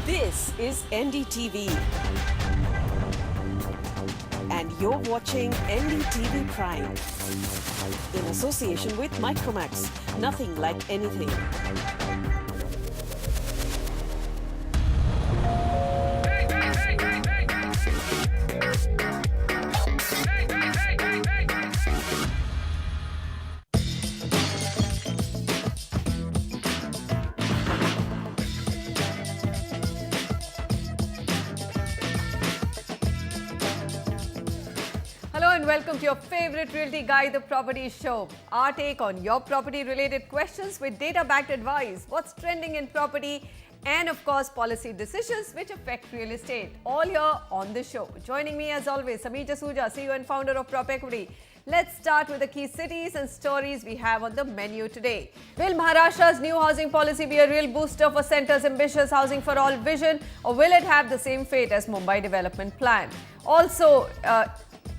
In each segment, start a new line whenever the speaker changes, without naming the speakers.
This is NDTV. And you're watching NDTV Prime. In association with Micromax. Nothing like anything.
Hello and welcome to your favorite realty guide, the Property Show. Our take on your property-related questions with data-backed advice, what's trending in property, and of course, policy decisions which affect real estate. All here on the show. Joining me as always, Sameer Jasuja, CEO and founder of Prop Equity. Let's start with the key cities and stories we have on the menu today. Will Maharashtra's new housing policy be a real booster for centre's ambitious housing for all vision, or will it have the same fate as Mumbai development plan? Also,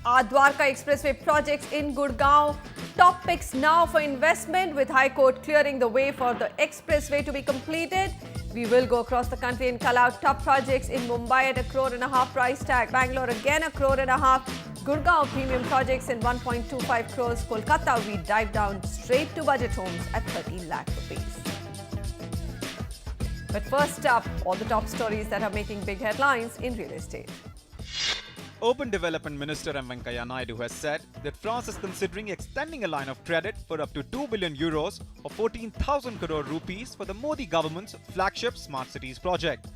our Dwarka Expressway projects in Gurgaon, top picks now for investment with High Court clearing the way for the expressway to be completed. We will go across the country and call out top projects in Mumbai at $1.5 crore price tag, Bangalore again $1.5 crore, Gurgaon premium projects in 1.25 crores, Kolkata we dive down straight to budget homes at 30 lakh rupees. But first up, all the top stories that are making big headlines in real estate.
Urban Development Minister M. Venkaiah Naidu has said that France is considering extending a line of credit for up to 2 billion euros or 14,000 crore rupees for the Modi government's flagship Smart Cities project.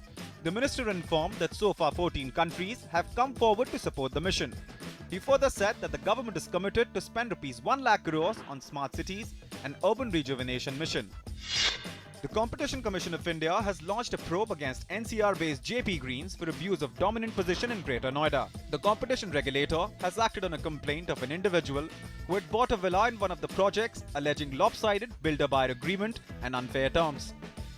The minister informed that so far 14 countries have come forward to support the mission. He further said that the government is committed to spend rupees 1 lakh crores on smart cities and urban rejuvenation mission. The Competition Commission of India has launched a probe against NCR-based JP Greens for abuse of dominant position in Greater Noida. The competition regulator has acted on a complaint of an individual who had bought a villa in one of the projects alleging lopsided builder-buyer agreement and unfair terms.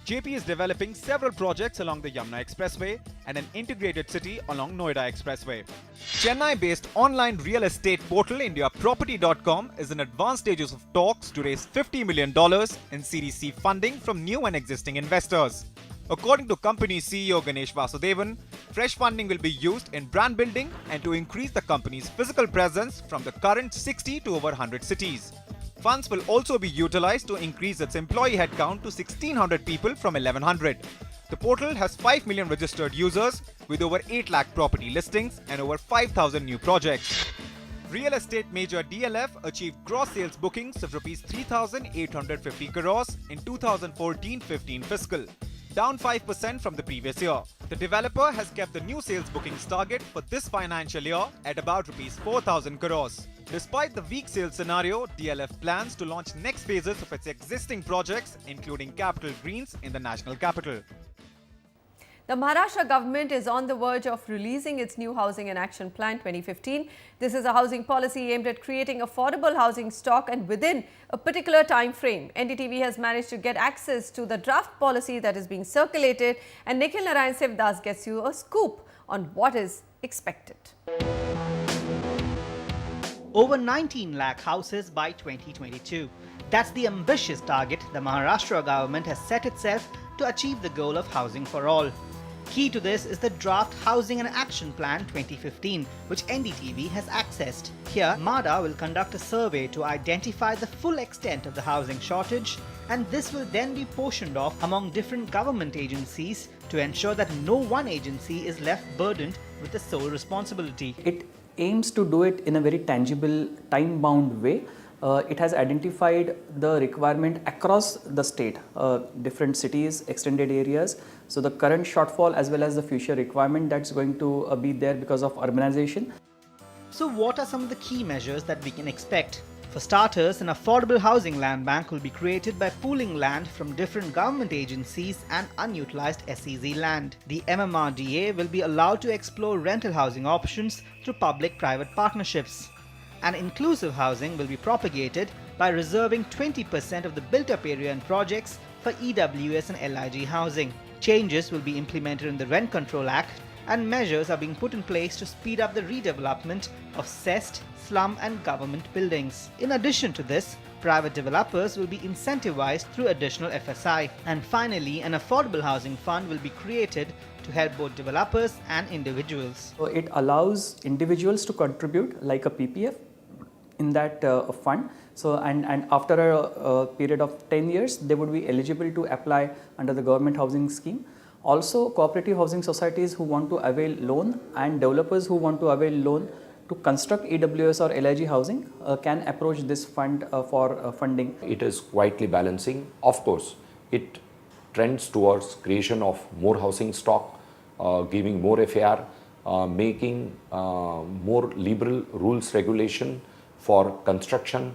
JP is developing several projects along the Yamuna Expressway and an integrated city along Noida Expressway. Chennai-based online real estate portal IndiaProperty.com is in advanced stages of talks to raise $50 million in Series C funding from new and existing investors. According to company CEO Ganesh Vasudevan, fresh funding will be used in brand building and to increase the company's physical presence from the current 60 to over 100 cities. Funds will also be utilized to increase its employee headcount to 1,600 people from 1,100. The portal has 5 million registered users with over 8 lakh property listings and over 5,000 new projects. Real estate major DLF achieved gross sales bookings of Rs 3,850 crores in 2014-15 fiscal, down 5% from the previous year. The developer has kept the new sales bookings target for this financial year at about Rs 4,000 crores. Despite the weak sales scenario, DLF plans to launch next phases of its existing projects, including Capital Greens in the national capital.
The Maharashtra government is on the verge of releasing its new Housing and Action Plan 2015. This is a housing policy aimed at creating affordable housing stock and within a particular time frame. NDTV has managed to get access to the draft policy that is being circulated, and Nikhil Narayan Sivdas gets you a scoop on what is expected.
Over 19 lakh houses by 2022. That's the ambitious target the Maharashtra government has set itself to achieve the goal of housing for all. Key to this is the draft Housing and Action Plan 2015, which NDTV has accessed. Here, MADA will conduct a survey to identify the full extent of the housing shortage, and this will then be portioned off among different government agencies to ensure that no one agency is left burdened with the sole responsibility.
It aims to do it in a very tangible, time-bound way. It has identified the requirement across the state, different cities, extended areas. So the current shortfall as well as the future requirement that's going to be there because of urbanization.
So what are some of the key measures that we can expect? For starters, an affordable housing land bank will be created by pooling land from different government agencies and unutilized SEZ land. The MMRDA will be allowed to explore rental housing options through public-private partnerships. And inclusive housing will be propagated by reserving 20% of the built-up area in projects for EWS and LIG housing. Changes will be implemented in the Rent Control Act and measures are being put in place to speed up the redevelopment of cessed, slum and government buildings. In addition to this, private developers will be incentivized through additional FSI. And finally, an affordable housing fund will be created to help both developers and individuals.
So it allows individuals to contribute like a PPF in that fund. So and after a period of 10 years, they would be eligible to apply under the government housing scheme. Also, cooperative housing societies who want to avail loan and developers who want to avail loan to construct EWS or LIG housing can approach this fund for funding.
It is quietly balancing. Of course, it trends towards creation of more housing stock, giving more FAR, making more liberal rules regulation for construction,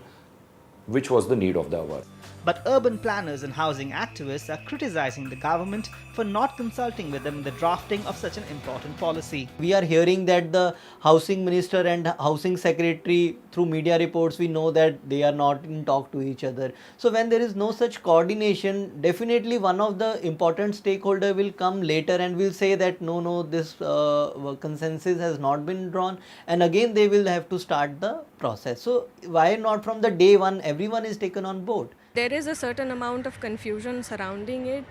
which was the need of the hour.
But urban planners and housing activists are criticizing the government for not consulting with them in the drafting of such an important policy.
We are hearing that the housing minister and housing secretary, through media reports, we know that they are not in talk to each other. So when there is no such coordination, definitely one of the important stakeholder will come later and will say that no, this consensus has not been drawn, and again they will have to start the process. So why not from the day one everyone is taken on board?
There is a certain amount of confusion surrounding it.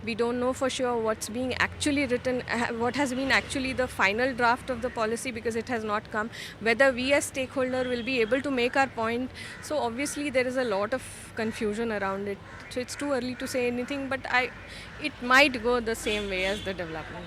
We don't know for sure what's being actually written, what has been actually the final draft of the policy, because it has not come. Whether we as stakeholder will be able to make our point. So obviously there is a lot of confusion around it. So it's too early to say anything, but it might go the same way as the development.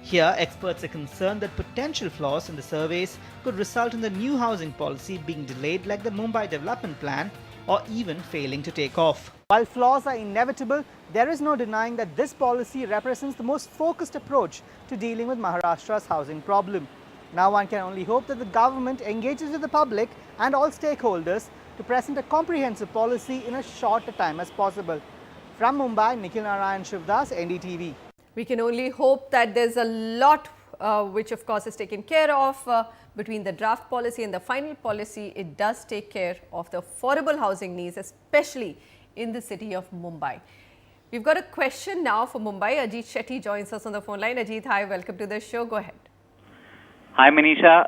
Here, experts are concerned that potential flaws in the surveys could result in the new housing policy being delayed like the Mumbai development plan, or even failing to take off. While flaws are inevitable, there is no denying that this policy represents the most focused approach to dealing with Maharashtra's housing problem. Now one can only hope that the government engages with the public and all stakeholders to present a comprehensive policy in as short a time as possible. From Mumbai, Nikhil Narayan Shivdas, NDTV.
We can only hope that there's a lot which of course is taken care of between the draft policy and the final policy. It does take care of the affordable housing needs, especially in the city of Mumbai. We've got a question now for Mumbai. Ajit Shetty joins us on the phone line. Ajit, hi, welcome to the show. Go ahead.
Hi Manisha,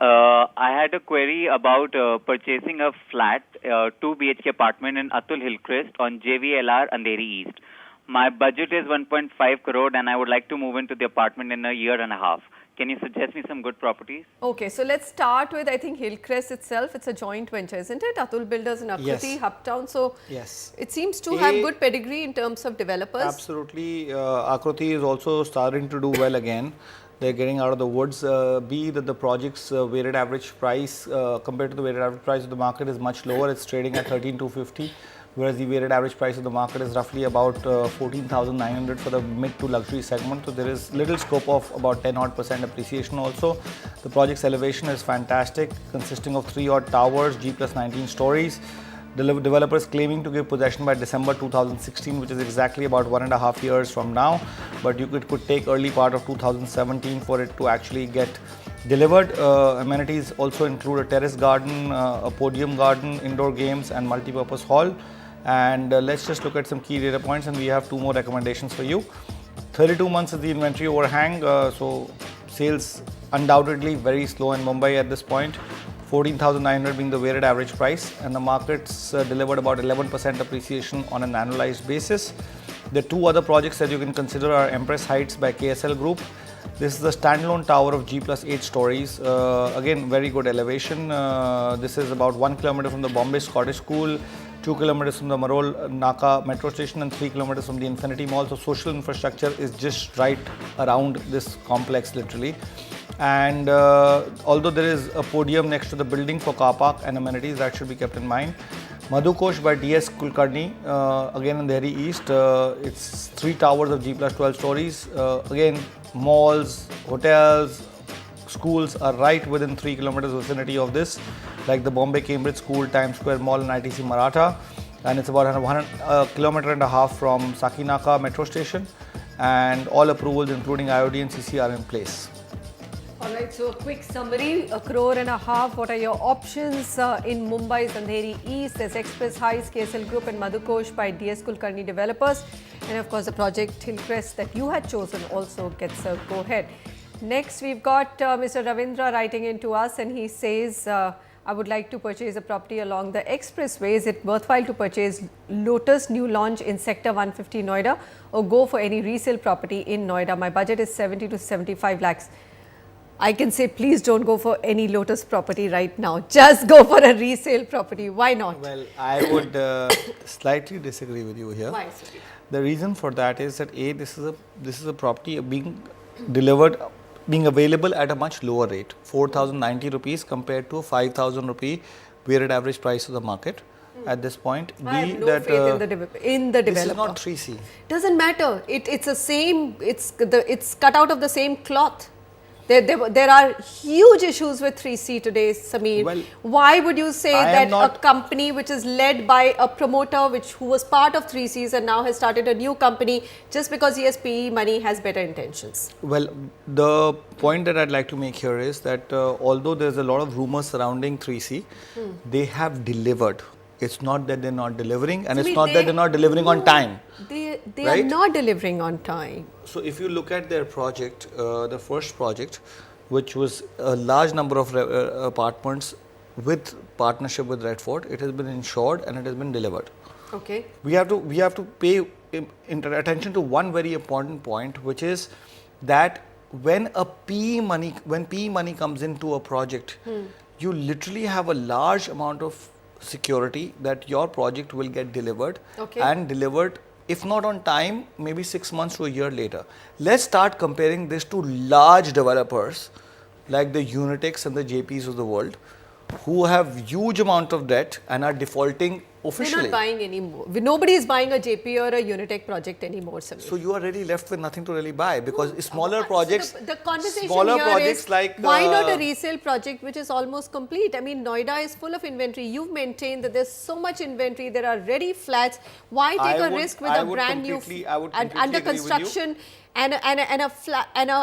I had a query about purchasing a flat, 2 BHK apartment in Atul Hillcrest on JVLR Andheri East. My budget is 1.5 crore and I would like to move into the apartment in a year and a half. Can you suggest me some good properties?
Okay, so let's start with, I think, Hillcrest itself. It's a joint venture, isn't it? Atul Builders and Akriti, Hubtown. So
yes,
it seems to have good pedigree in terms of developers.
Absolutely. Akriti is also starting to do well again. They're getting out of the woods. B, that the project's weighted average price compared to the weighted average price of the market is much lower. It's trading at 13,250. Whereas the weighted average price of the market is roughly about 14,900 for the mid to luxury segment. So there is little scope of about 10% appreciation also. The project's elevation is fantastic, consisting of 3 odd towers, G plus 19 stories. Developers claiming to give possession by December 2016, which is exactly about 1.5 years from now. But it could take early part of 2017 for it to actually get delivered. Amenities also include a terrace garden, a podium garden, indoor games and multi-purpose hall. And let's just look at some key data points, and we have 2 more recommendations for you. 32 months is the inventory overhang, so sales undoubtedly very slow in Mumbai at this point. 14,900 being the weighted average price, and the market's delivered about 11% appreciation on an annualized basis. The 2 other projects that you can consider are Empress Heights by KSL Group. This is the standalone tower of G plus 8 stories. Again, very good elevation. This is about 1 kilometer from the Bombay Scottish School, 2 kilometers from the Marol Naka metro station and 3 kilometers from the Infinity Mall. So social infrastructure is just right around this complex literally. And although there is a podium next to the building for car park and amenities, that should be kept in mind. Madhukosh by DS Kulkarni, again in Delhi East. It's 3 towers of G plus 12 stories. Again, malls, hotels, schools are right within 3 kilometers vicinity of this, like the Bombay Cambridge School, Times Square Mall and ITC Maratha. And it's about a kilometer and a half from Sakinaka metro station. And all approvals including IOD and CC are in place.
Alright, so a quick summary, 1.5 crore. What are your options in Mumbai's Andheri East? There's Express Heights, KSL Group and Madhukosh by DS Kulkarni Developers. And of course, the project Hillcrest that you had chosen also gets a go-ahead. Next, we've got Mr. Ravindra writing in to us, and he says, I would like to purchase a property along the expressway. Is it worthwhile to purchase Lotus new launch in Sector 150 Noida or go for any resale property in Noida? My budget is 70 to 75 lakhs. I can say please don't go for any Lotus property right now. Just go for a resale property. Why not?
Well, I would slightly disagree with you here.
Why, sir?
The reason for that is that this is a property being delivered, being available at a much lower rate, 4,090 rupees compared to 5,000 rupee weighted average price of the market at this point.
I have no faith in the developer.
This is not 3C.
Doesn't matter. It's the same. It's cut out of the same cloth. There are huge issues with 3C today, Sameer.
Well,
why would you say that a company which is led by a promoter who was part of 3Cs and now has started a new company, just because he has PE money, has better intentions?
Well, the point that I'd like to make here is that although there's a lot of rumors surrounding 3C, they have delivered. It's not that they're not delivering, and it's not that they're not delivering on time.
They
right?
are not delivering on time.
So if you look at their project, the first project, which was a large number of apartments with partnership with Redford, it has been insured and it has been delivered.
Okay.
We have to pay attention to one very important point, which is that when PE money comes into a project, you literally have a large amount of security that your project will get delivered and delivered, if not on time, maybe 6 months to a year later. Let's start comparing this to large developers like the Unitex and the JPs of the world, who have huge amount of debt and are defaulting officially.
They're not buying anymore. Nobody is buying a JP or a Unitech project anymore, Sameer.
So you are really left with nothing to really buy, because smaller projects,
so the conversation
smaller
here
projects
is,
like
why not a resale project which is almost complete? I mean, Noida is full of inventory. You've maintained that there's so much inventory. There are ready flats. Why take a risk with a brand new under construction and an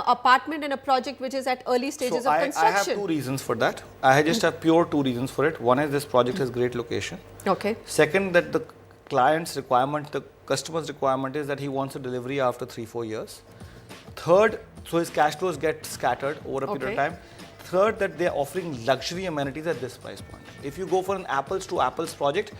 apartment and a project which is at early stages of construction?
I have two reasons for that. I just have pure two reasons for it. One is this project has great location.
Okay.
Second, that the client's requirement, the customer's requirement is that he wants a delivery after 3-4 years. Third, so his cash flows get scattered over a period of time. Third, that they are offering luxury amenities at this price point. If you go for an apples to apples project,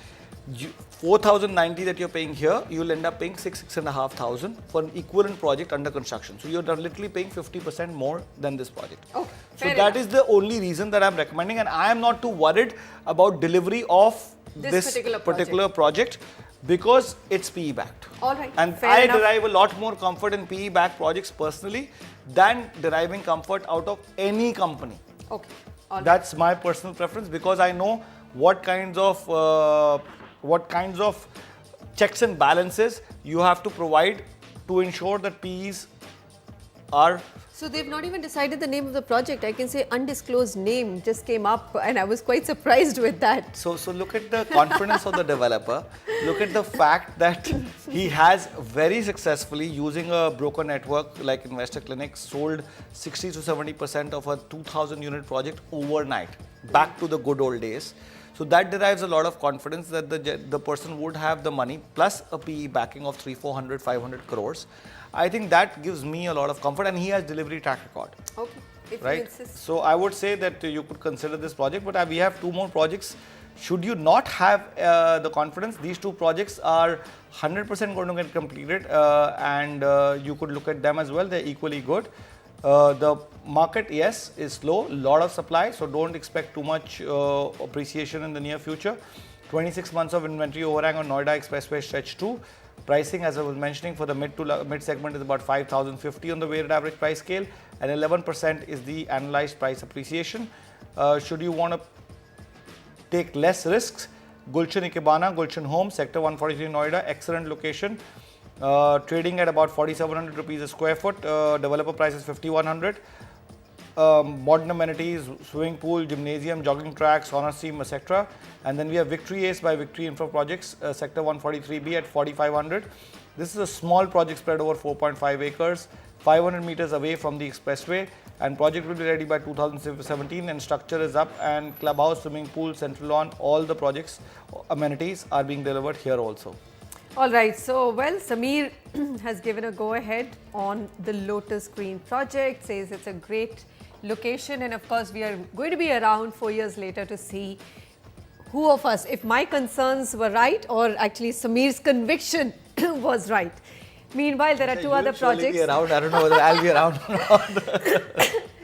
4,090 that you're paying here, you'll end up paying 6,500 for an equivalent project under construction. So you're literally paying 50% more than this project.
Okay,
so that is the only reason that I'm recommending, and I am not too worried about delivery of this particular project because it's PE backed.
All right.
And I derive a lot more comfort in PE backed projects personally than deriving comfort out of any company.
Okay. All right.
That's my personal preference, because I know what kinds of checks and balances you have to provide to ensure that PEs are.
So they've not even decided the name of the project. I can say undisclosed name just came up, and I was quite surprised with that.
So look at the confidence of the developer. Look at the fact that he has very successfully, using a broker network like Investor Clinic, sold 60 to 70% of a 2,000 unit project overnight, back to the good old days. So that derives a lot of confidence that the person would have the money plus a PE backing of 300, 400, 500 crores. I think that gives me a lot of comfort, and he has delivery track record.
Okay. If
right. So I would say that you could consider this project, but we have two more projects. Should you not have the confidence, these two projects are 100% going to get completed, and you could look at them as well. They're equally good. The market, yes, is slow, lot of supply, so don't expect too much appreciation in the near future. 26 months of inventory overhang on Noida Expressway Stretch 2. Pricing, as I was mentioning, for the mid segment is about 5,050 on the weighted average price scale, and 11% is the analyzed price appreciation. Should you want to take less risks, Gulshan Ikebana, Gulshan Home, Sector 143 Noida, excellent location. Trading at about 4,700 rupees a square foot. Developer price is 5,100. Modern amenities, swimming pool, gymnasium, jogging track, sauna steam, etc. And then we have Victory Ace by Victory Infra Projects, Sector 143B at 4,500. This is a small project spread over 4.5 acres, 500 meters away from the expressway, and project will be ready by 2017, and structure is up, and clubhouse, swimming pool, central lawn, all the projects amenities are being delivered here also.
All right, so well, Sameer has given a go-ahead on the Lotus Green project, says it's a great location, and of course we are going to be around 4 years later to see who of us, if my concerns were right or actually Sameer's conviction was right. Meanwhile, there are two other projects.
Be around. I don't know whether I'll be around or not.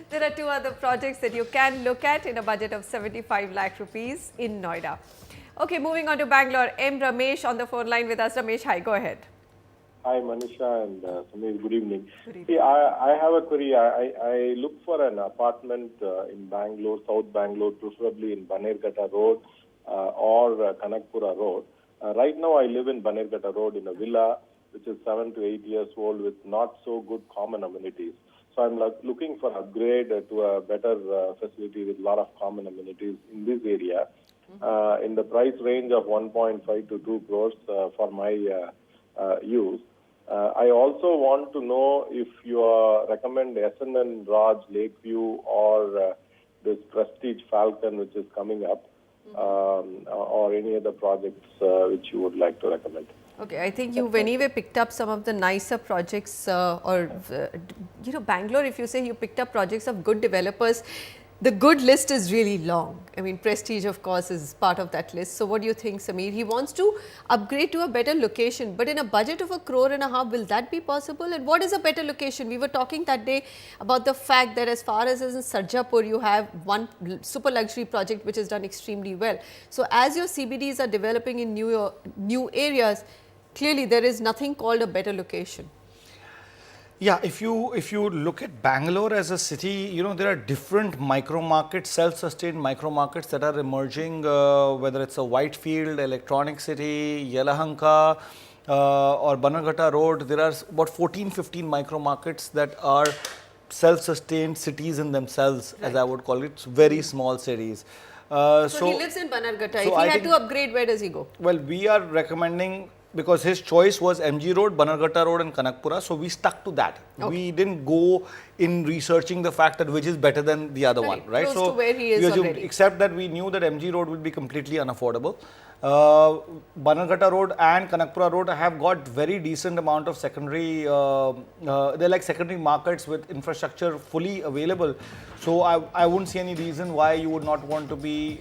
There are two other projects that you can look at in a budget of 75 lakh rupees in Noida. Okay, moving on to Bangalore. M. Ramesh on the phone line with us. Ramesh, hi, go ahead.
Hi, Manisha and Sameer. Good evening. See, I have a query. I look for an apartment in Bangalore, South Bangalore, preferably in Banerghatta Road or Kanakpura Road. Right now, I live in Banerghatta Road in a villa which is 7 to 8 years old with not so good common amenities. So I'm looking for upgrade to a better facility with a lot of common amenities in this area. In the price range of 1.5 to 2 crores for my use. I also want to know if you recommend SNN Raj Lakeview or this Prestige Falcon which is coming up, or any other projects which you would like to recommend.
Okay, I think you've anyway picked up some of the nicer projects Bangalore, if you say you picked up projects of good developers, the good list is really long. I mean, Prestige, of course, is part of that list. So what do you think, Sameer? He wants to upgrade to a better location, but in a budget of 1.5 crore, will that be possible? And what is a better location? We were talking that day about the fact that as far as in Sarjapur, you have one super luxury project which is done extremely well. So as your CBDs are developing in new areas, clearly there is nothing called a better location.
Yeah, if you look at Bangalore as a city, there are different micro markets, self-sustained micro markets that are emerging, whether it's a Whitefield, Electronic City, Yelahanka, or Banerghatta Road. There are about 14-15 micro markets that are self-sustained cities in themselves, right, as I would call it, very small cities.
So he lives in Banerghatta. So if he had to upgrade, where does he go?
Well, we are recommending, because his choice was MG Road, Banerghatta Road and Kanakpura, so we stuck to that. Okay. We didn't go in researching the fact that which is better than the other one, right?
Close to where he is already.
Except that we knew that MG Road would be completely unaffordable. Banerghatta Road and Kanakpura Road have got very decent amount of secondary, they're like secondary markets with infrastructure fully available. So I wouldn't see any reason why you would not want to be,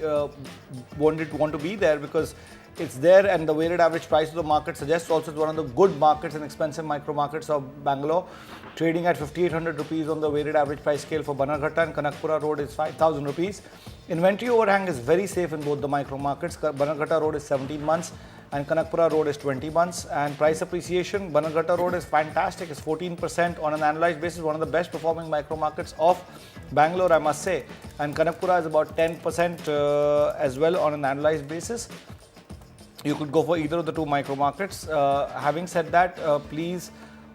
want to be there, because it's there, and the weighted average price of the market suggests also it's one of the good markets and expensive micro markets of Bangalore, trading at 5,800 rupees on the weighted average price scale for Banerghatta, and Kanakpura Road is 5,000 rupees. Inventory overhang is very safe in both the micro markets. Banerghatta Road is 17 months and Kanakpura Road is 20 months. And price appreciation, Banerghatta Road is fantastic. It's 14% on an annualized basis, one of the best performing micro markets of Bangalore, I must say. And Kanakpura is about 10% as well on an annualized basis. You could go for either of the two micro markets. Having said that, please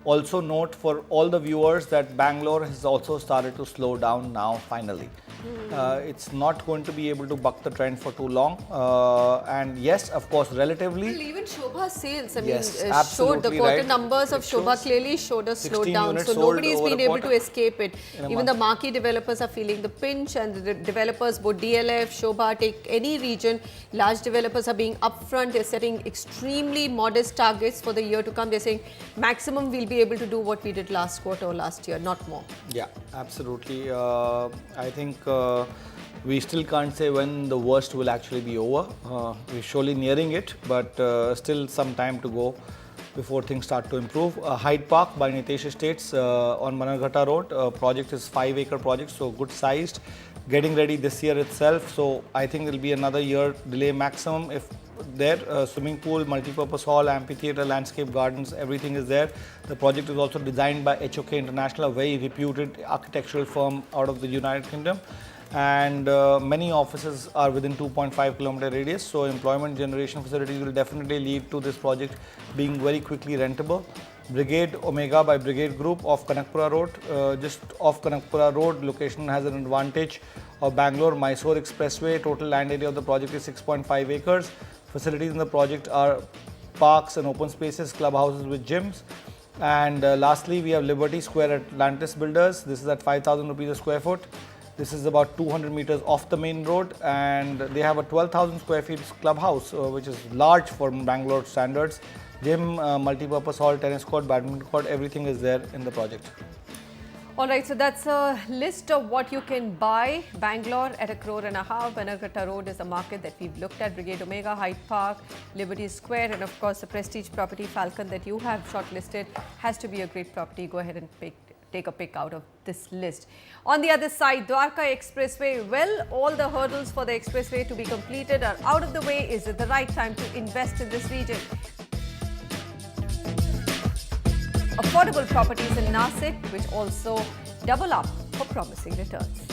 also note for all the viewers that Bangalore has also started to slow down now finally. It's not going to be able to buck the trend for too long. And yes, of course, relatively.
Well, even Shobha's sales, I
yes,
mean, showed the quarter
right.
numbers of Shobha clearly showed a slowdown. So nobody has been able to escape it. Even the marquee developers are feeling the pinch, and the developers, both DLF, Shobha, take any region, large developers are being upfront. They're setting extremely modest targets for the year to come. They're saying maximum we'll be able to do what we did last quarter or last year, not more.
Yeah, absolutely. I think we still can't say when the worst will actually be over. We're surely nearing it, but still some time to go before things start to improve. Hyde Park by Nitesh Estates on Banerghatta Road. Project is 5-acre project, so good sized. Getting ready this year itself, so I think there will be another year delay maximum. If there, swimming pool, multi-purpose hall, amphitheatre, landscape gardens, everything is there. The project is also designed by HOK International, a very reputed architectural firm out of the United Kingdom. And many offices are within 2.5 kilometer radius, so employment generation facilities will definitely lead to this project being very quickly rentable. Brigade Omega by Brigade Group off Kanakpura Road. Just off Kanakpura Road, location has an advantage of Bangalore-Mysore Expressway. Total land area of the project is 6.5 acres. Facilities in the project are parks and open spaces, clubhouses with gyms. And lastly, we have Liberty Square at Atlantis Builders. This is at 5,000 rupees a square foot. This is about 200 meters off the main road, and they have a 12,000 square feet clubhouse, which is large for Bangalore standards. Gym, multi-purpose hall, tennis court, badminton court, everything is there in the project.
All right, so that's a list of what you can buy. Bangalore at $1.5 crore. Bannerghatta Road is the market that we've looked at. Brigade Omega, Hyde Park, Liberty Square, and of course the prestige property Falcon that you have shortlisted has to be a great property. Go ahead and take a pick out of this list. On the other side, Dwarka Expressway. Well, all the hurdles for the expressway to be completed are out of the way. Is it the right time to invest in this region? Affordable properties in Nasik, which also double up for promising returns.